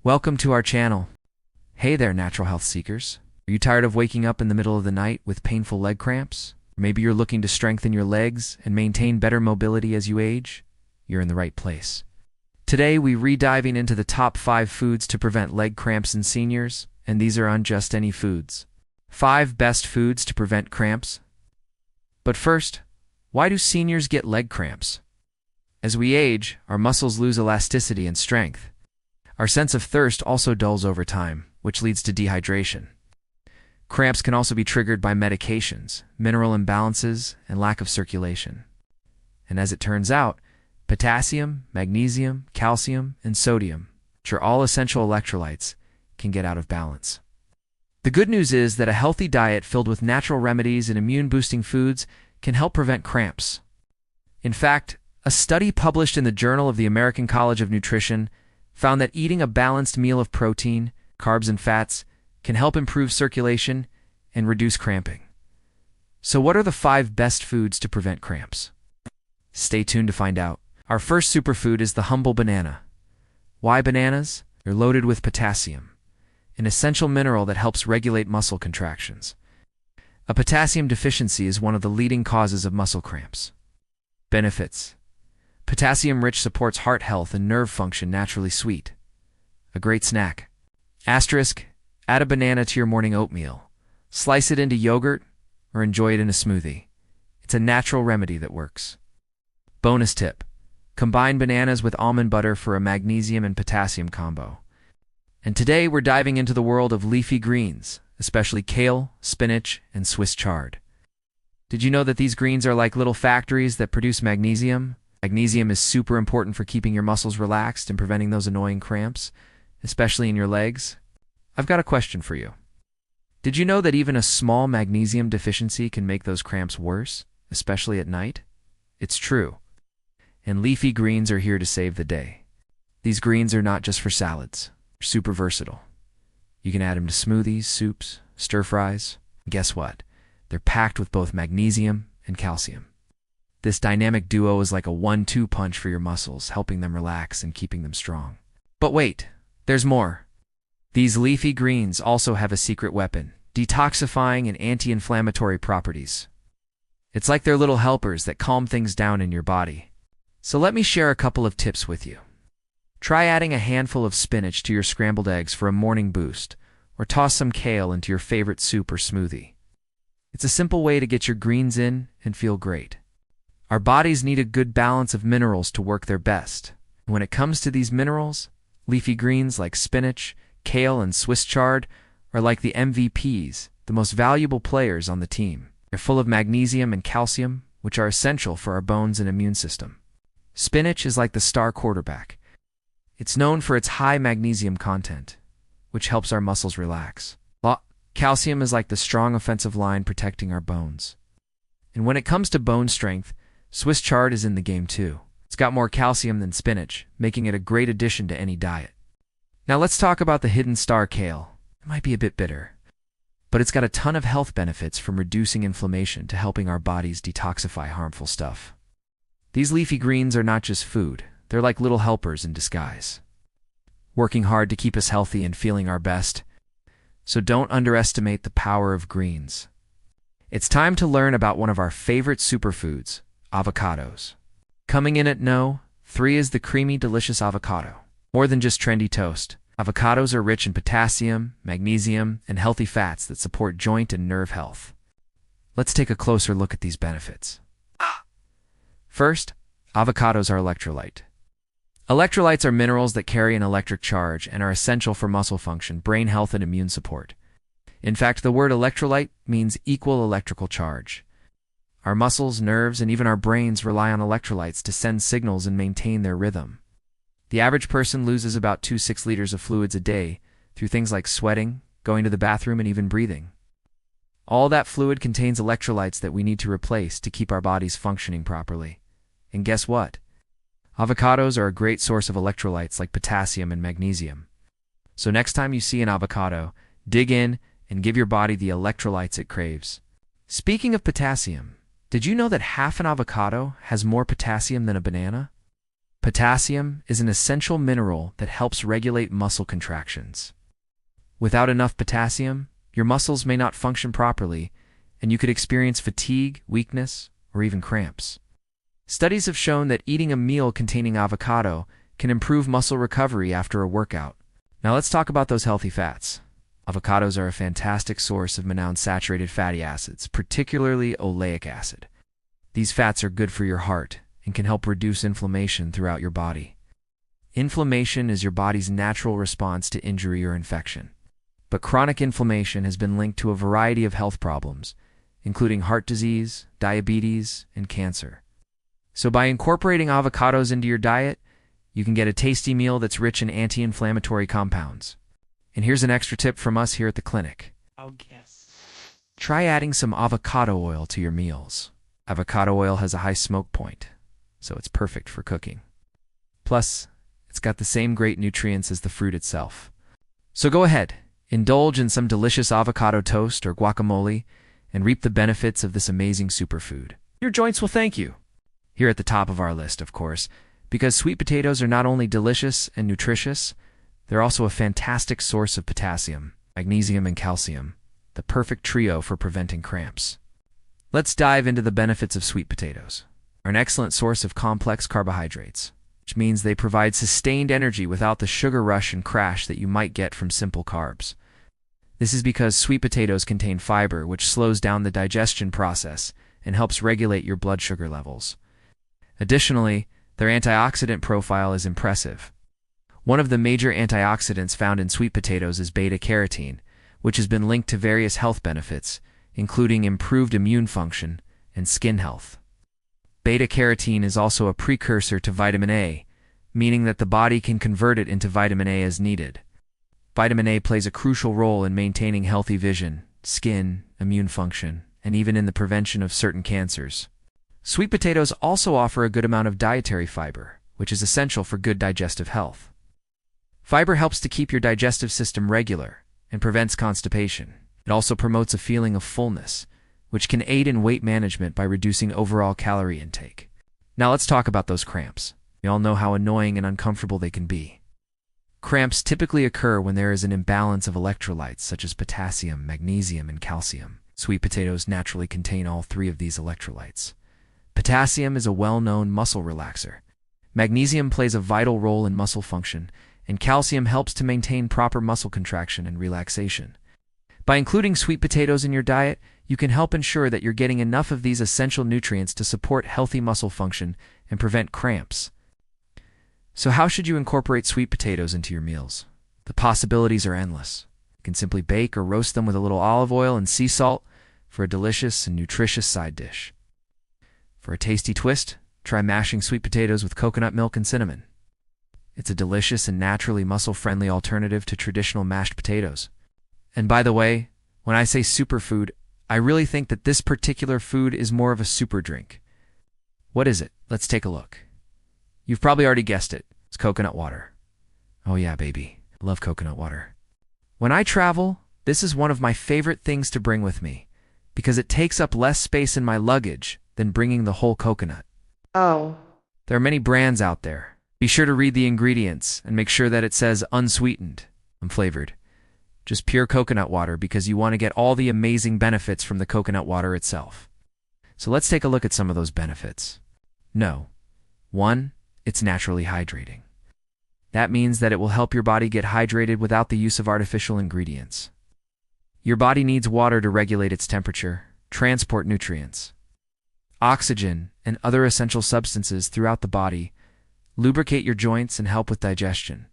Welcome to our channel. Hey there, natural health seekers. Are you tired of waking up in the middle of the night with painful leg cramps? Maybe you're looking to strengthen your legs and maintain better mobility as you age? You're in the right place. Today, we're re-diving into the top 5 foods to prevent leg cramps in seniors, and these are not just any foods. 5 best foods to prevent cramps. But first, why do seniors get leg cramps? As we age, our muscles lose elasticity and strength. Our sense of thirst also dulls over time, which leads to dehydration. Cramps can also be triggered by medications, mineral imbalances, and lack of circulation. And as it turns out, potassium, magnesium, calcium, and sodium, which are all essential electrolytes, can get out of balance. The good news is that a healthy diet filled with natural remedies and immune-boosting foods can help prevent cramps. In fact, a study published in the Journal of the American College of Nutrition found that eating a balanced meal of protein, carbs, and fats can help improve circulation and reduce cramping. So what are the 5 best foods to prevent cramps? Stay tuned to find out. Our first superfood is the humble banana. Why bananas? They're loaded with potassium, an essential mineral that helps regulate muscle contractions. A potassium deficiency is one of the leading causes of muscle cramps. Benefits: potassium-rich supports heart health and nerve function. Naturally sweet. A great snack. Asterisk, add a banana to your morning oatmeal. Slice it into yogurt or enjoy it in a smoothie. It's a natural remedy that works. Bonus tip: combine bananas with almond butter for a magnesium and potassium combo. And today we're diving into the world of leafy greens, especially kale, spinach, and Swiss chard. Did you know that these greens are like little factories that produce magnesium? Magnesium is super important for keeping your muscles relaxed and preventing those annoying cramps, especially in your legs. I've got a question for you. Did you know that even a small magnesium deficiency can make those cramps worse, especially at night? It's true. And leafy greens are here to save the day. These greens are not just for salads. They're super versatile. You can add them to smoothies, soups, stir-fries. Guess what? They're packed with both magnesium and calcium. This dynamic duo is like a 1-2 punch for your muscles, helping them relax and keeping them strong. But wait, there's more. These leafy greens also have a secret weapon: detoxifying and anti-inflammatory properties. It's like they're little helpers that calm things down in your body. So let me share a couple of tips with you. Try adding a handful of spinach to your scrambled eggs for a morning boost, or toss some kale into your favorite soup or smoothie. It's a simple way to get your greens in and feel great. Our bodies need a good balance of minerals to work their best. When it comes to these minerals, leafy greens like spinach, kale, and Swiss chard are like the MVPs, the most valuable players on the team. They're full of magnesium and calcium, which are essential for our bones and immune system. Spinach is like the star quarterback. It's known for its high magnesium content, which helps our muscles relax. Calcium is like the strong offensive line protecting our bones. And when it comes to bone strength, Swiss chard is in the game too. It's got more calcium than spinach, making it a great addition to any diet. Now let's talk about the hidden star kale. It might be a bit bitter, but it's got a ton of health benefits, from reducing inflammation to helping our bodies detoxify harmful stuff. These leafy greens are not just food, they're like little helpers in disguise, working hard to keep us healthy and feeling our best. So don't underestimate the power of greens. It's time to learn about one of our favorite superfoods, avocados. Coming in at No. 3 is the creamy, delicious avocado. More than just trendy toast, avocados are rich in potassium, magnesium, and healthy fats that support joint and nerve health. Let's take a closer look at these benefits. First, avocados are electrolyte. Electrolytes are minerals that carry an electric charge and are essential for muscle function, brain health, and immune support. In fact, the word electrolyte means equal electrical charge. Our muscles, nerves, and even our brains rely on electrolytes to send signals and maintain their rhythm. The average person loses about 2-6 liters of fluids a day through things like sweating, going to the bathroom, and even breathing. All that fluid contains electrolytes that we need to replace to keep our bodies functioning properly. And guess what? Avocados are a great source of electrolytes like potassium and magnesium. So next time you see an avocado, dig in and give your body the electrolytes it craves. Speaking of potassium, did you know that half an avocado has more potassium than a banana? Potassium is an essential mineral that helps regulate muscle contractions. Without enough potassium, your muscles may not function properly, and you could experience fatigue, weakness, or even cramps. Studies have shown that eating a meal containing avocado can improve muscle recovery after a workout. Now let's talk about those healthy fats. Avocados are a fantastic source of monounsaturated fatty acids, particularly oleic acid. These fats are good for your heart and can help reduce inflammation throughout your body. Inflammation is your body's natural response to injury or infection. But chronic inflammation has been linked to a variety of health problems, including heart disease, diabetes, and cancer. So by incorporating avocados into your diet, you can get a tasty meal that's rich in anti-inflammatory compounds. And here's an extra tip from us here at the clinic. Oh, yes. Try adding some avocado oil to your meals. Avocado oil has a high smoke point, so it's perfect for cooking. Plus, it's got the same great nutrients as the fruit itself. So go ahead, indulge in some delicious avocado toast or guacamole, and reap the benefits of this amazing superfood. Your joints will thank you. Here at the top of our list, of course, because sweet potatoes are not only delicious and nutritious, they're also a fantastic source of potassium, magnesium, and calcium, the perfect trio for preventing cramps. Let's dive into the benefits of sweet potatoes. They're an excellent source of complex carbohydrates, which means they provide sustained energy without the sugar rush and crash that you might get from simple carbs. This is because sweet potatoes contain fiber, which slows down the digestion process and helps regulate your blood sugar levels. Additionally, their antioxidant profile is impressive. One of the major antioxidants found in sweet potatoes is beta-carotene, which has been linked to various health benefits, including improved immune function and skin health. Beta-carotene is also a precursor to vitamin A, meaning that the body can convert it into vitamin A as needed. Vitamin A plays a crucial role in maintaining healthy vision, skin, immune function, and even in the prevention of certain cancers. Sweet potatoes also offer a good amount of dietary fiber, which is essential for good digestive health. Fiber helps to keep your digestive system regular and prevents constipation. It also promotes a feeling of fullness, which can aid in weight management by reducing overall calorie intake. Now let's talk about those cramps. We all know how annoying and uncomfortable they can be. Cramps typically occur when there is an imbalance of electrolytes such as potassium, magnesium, and calcium. Sweet potatoes naturally contain all three of these electrolytes. Potassium is a well-known muscle relaxer. Magnesium plays a vital role in muscle function, and calcium helps to maintain proper muscle contraction and relaxation. By including sweet potatoes in your diet, you can help ensure that you're getting enough of these essential nutrients to support healthy muscle function and prevent cramps. So how should you incorporate sweet potatoes into your meals? The possibilities are endless. You can simply bake or roast them with a little olive oil and sea salt for a delicious and nutritious side dish. For a tasty twist, try mashing sweet potatoes with coconut milk and cinnamon. It's a delicious and naturally muscle-friendly alternative to traditional mashed potatoes. And by the way, when I say superfood, I really think that this particular food is more of a super drink. What is it? Let's take a look. You've probably already guessed it. It's coconut water. Oh yeah, baby. I love coconut water. When I travel, this is one of my favorite things to bring with me because it takes up less space in my luggage than bringing the whole coconut. Oh. There are many brands out there. Be sure to read the ingredients and make sure that it says unsweetened, unflavored. Just pure coconut water because you want to get all the amazing benefits from the coconut water itself. So let's take a look at some of those benefits. No. 1. It's naturally hydrating. That means that it will help your body get hydrated without the use of artificial ingredients. Your body needs water to regulate its temperature, transport nutrients, oxygen, and other essential substances throughout the body, lubricate your joints, and help with digestion.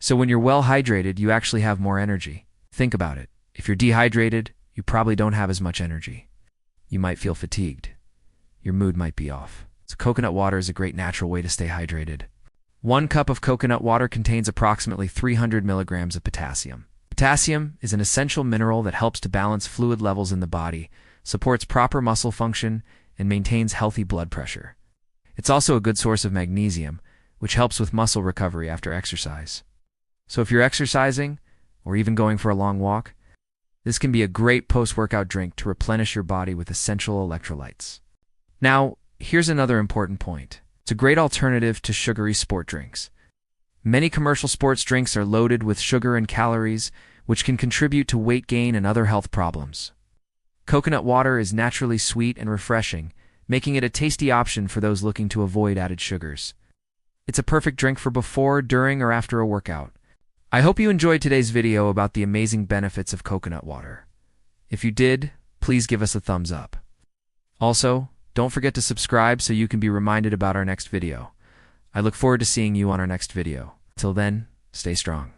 So when you're well hydrated, you actually have more energy. Think about it. If you're dehydrated, you probably don't have as much energy. You might feel fatigued. Your mood might be off. So coconut water is a great natural way to stay hydrated. 1 cup of coconut water contains approximately 300 milligrams of potassium. Potassium is an essential mineral that helps to balance fluid levels in the body, supports proper muscle function, and maintains healthy blood pressure. It's also a good source of magnesium, which helps with muscle recovery after exercise. So if you're exercising, or even going for a long walk, this can be a great post-workout drink to replenish your body with essential electrolytes. Now, here's another important point. It's a great alternative to sugary sport drinks. Many commercial sports drinks are loaded with sugar and calories, which can contribute to weight gain and other health problems. Coconut water is naturally sweet and refreshing, making it a tasty option for those looking to avoid added sugars. It's a perfect drink for before, during, or after a workout. I hope you enjoyed today's video about the amazing benefits of coconut water. If you did, please give us a thumbs up. Also, don't forget to subscribe so you can be reminded about our next video. I look forward to seeing you on our next video. Till then, stay strong.